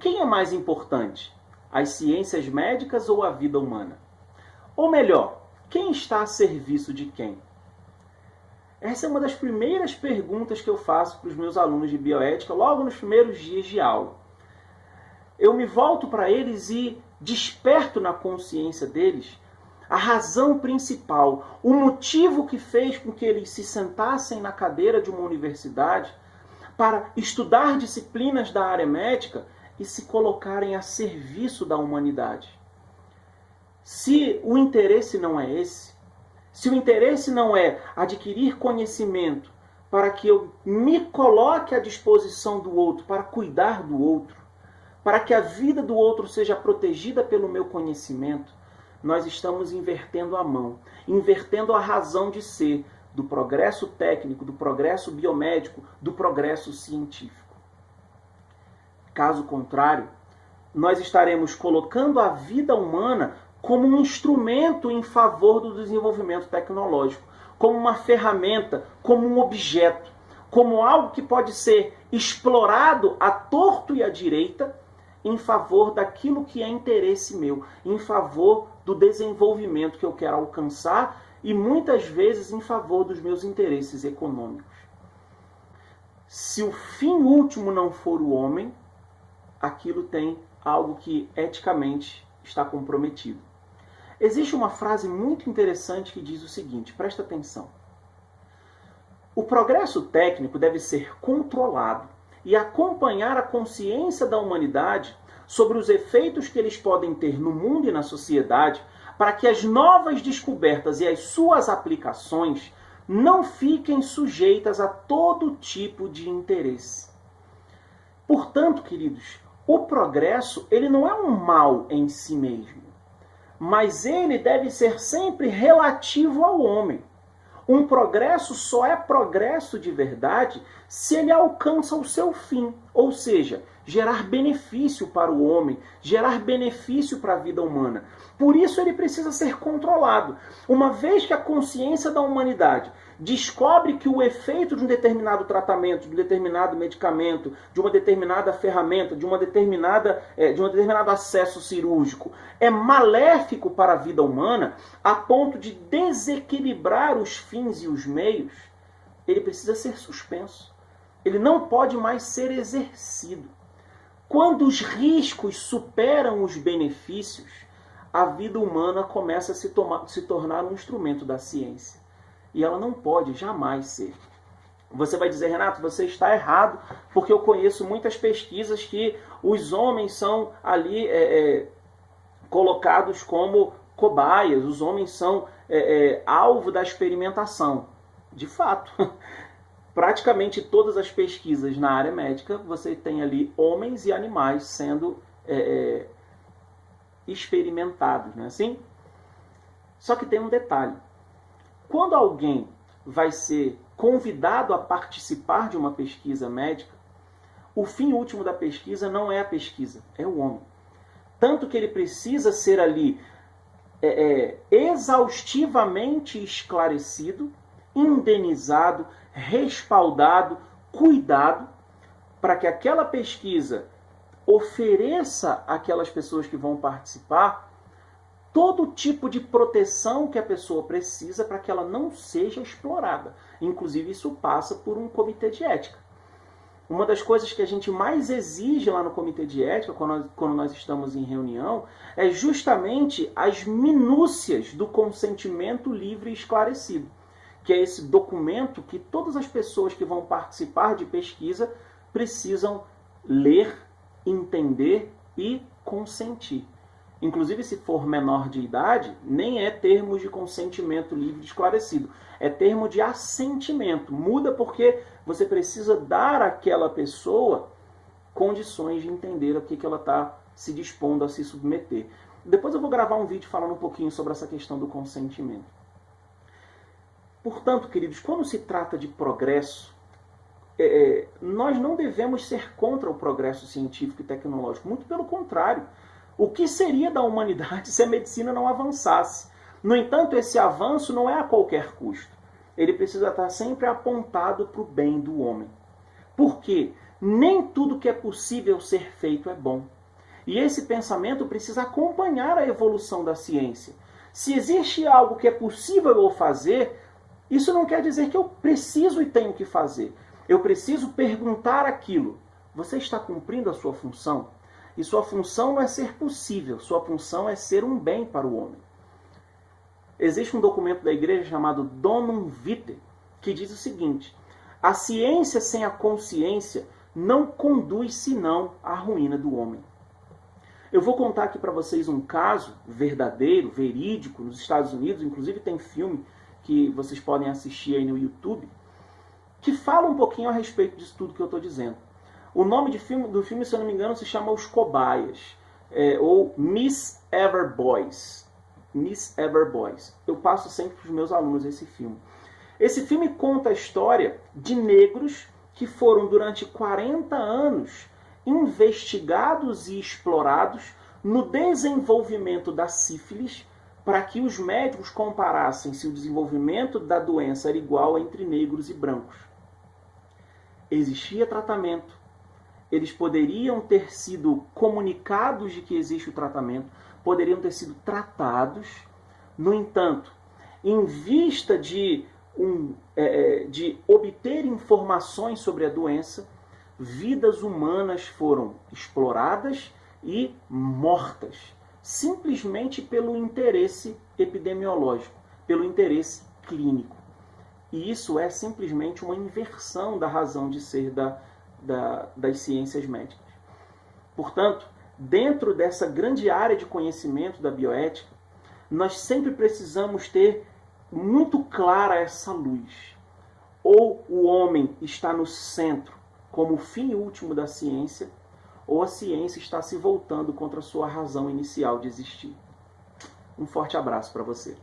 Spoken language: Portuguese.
quem é mais importante? As ciências médicas ou a vida humana? Ou melhor, quem está a serviço de quem? Essa é uma das primeiras perguntas que eu faço para os meus alunos de bioética logo nos primeiros dias de aula. Eu me volto para eles e desperto na consciência deles a razão principal, o motivo que fez com que eles se sentassem na cadeira de uma universidade para estudar disciplinas da área médica e se colocarem a serviço da humanidade. Se o interesse não é esse, se o interesse não é adquirir conhecimento para que eu me coloque à disposição do outro, para cuidar do outro, para que a vida do outro seja protegida pelo meu conhecimento, nós estamos invertendo a mão, invertendo a razão de ser do progresso técnico, do progresso biomédico, do progresso científico. Caso contrário, nós estaremos colocando a vida humana como um instrumento em favor do desenvolvimento tecnológico, como uma ferramenta, como um objeto, como algo que pode ser explorado à torto e à direita em favor daquilo que é interesse meu, em favor do desenvolvimento que eu quero alcançar e muitas vezes em favor dos meus interesses econômicos. Se o fim último não for o homem, aquilo tem algo que eticamente está comprometido. Existe uma frase muito interessante que diz o seguinte, presta atenção. O progresso técnico deve ser controlado e acompanhar a consciência da humanidade sobre os efeitos que eles podem ter no mundo e na sociedade, para que as novas descobertas e as suas aplicações não fiquem sujeitas a todo tipo de interesse. Portanto, queridos, o progresso ele não é um mal em si mesmo, mas ele deve ser sempre relativo ao homem. Um progresso só é progresso de verdade se ele alcança o seu fim, ou seja, gerar benefício para o homem, gerar benefício para a vida humana. Por isso ele precisa ser controlado. Uma vez que a consciência da humanidade descobre que o efeito de um determinado tratamento, de um determinado medicamento, de uma determinada ferramenta, de um determinado acesso cirúrgico é maléfico para a vida humana, a ponto de desequilibrar os fins e os meios, ele precisa ser suspenso. Ele não pode mais ser exercido. Quando os riscos superam os benefícios, a vida humana começa a se tornar um instrumento da ciência. E ela não pode jamais ser. Você vai dizer, Renato, você está errado, porque eu conheço muitas pesquisas que os homens são ali colocados como cobaias, os homens são alvo da experimentação. De fato, praticamente todas as pesquisas na área médica, você tem ali homens e animais sendo experimentados, não é assim? Só que tem um detalhe. Quando alguém vai ser convidado a participar de uma pesquisa médica, o fim último da pesquisa não é a pesquisa, é o homem. Tanto que ele precisa ser ali exaustivamente esclarecido, indenizado, respaldado, cuidado, para que aquela pesquisa ofereça àquelas pessoas que vão participar todo tipo de proteção que a pessoa precisa para que ela não seja explorada. Inclusive, isso passa por um comitê de ética. Uma das coisas que a gente mais exige lá no comitê de ética, quando nós estamos em reunião, é justamente as minúcias do consentimento livre e esclarecido, que é esse documento que todas as pessoas que vão participar de pesquisa precisam ler, entender e consentir. Inclusive, se for menor de idade, nem é termos de consentimento livre e esclarecido. É termo de assentimento. Muda porque você precisa dar àquela pessoa condições de entender o que ela está se dispondo a se submeter. Depois eu vou gravar um vídeo falando um pouquinho sobre essa questão do consentimento. Portanto, queridos, quando se trata de progresso, nós não devemos ser contra o progresso científico e tecnológico. Muito pelo contrário. O que seria da humanidade se a medicina não avançasse? No entanto, esse avanço não é a qualquer custo. Ele precisa estar sempre apontado para o bem do homem. Por quê? Nem tudo que é possível ser feito é bom. E esse pensamento precisa acompanhar a evolução da ciência. Se existe algo que é possível eu fazer, isso não quer dizer que eu preciso e tenho que fazer. Eu preciso perguntar aquilo. Você está cumprindo a sua função? E sua função não é ser possível, sua função é ser um bem para o homem. Existe um documento da igreja chamado Donum Vitae, que diz o seguinte: a ciência sem a consciência não conduz senão à ruína do homem. Eu vou contar aqui para vocês um caso verdadeiro, verídico, nos Estados Unidos, inclusive tem filme que vocês podem assistir aí no YouTube, que fala um pouquinho a respeito disso tudo que eu estou dizendo. O nome do filme, se eu não me engano, se chama Os Cobaias, ou Miss Ever Boys. Miss Ever Boys. Eu passo sempre para os meus alunos esse filme. Esse filme conta a história de negros que foram durante 40 anos investigados e explorados no desenvolvimento da sífilis, para que os médicos comparassem se o desenvolvimento da doença era igual entre negros e brancos. Existia tratamento, eles poderiam ter sido comunicados de que existe o tratamento, poderiam ter sido tratados. No entanto, em vista de obter informações sobre a doença, vidas humanas foram exploradas e mortas, simplesmente pelo interesse epidemiológico, pelo interesse clínico. E isso é simplesmente uma inversão da razão de ser das ciências médicas. Portanto, dentro dessa grande área de conhecimento da bioética, nós sempre precisamos ter muito clara essa luz. Ou o homem está no centro como o fim último da ciência, ou a ciência está se voltando contra a sua razão inicial de existir. Um forte abraço para você.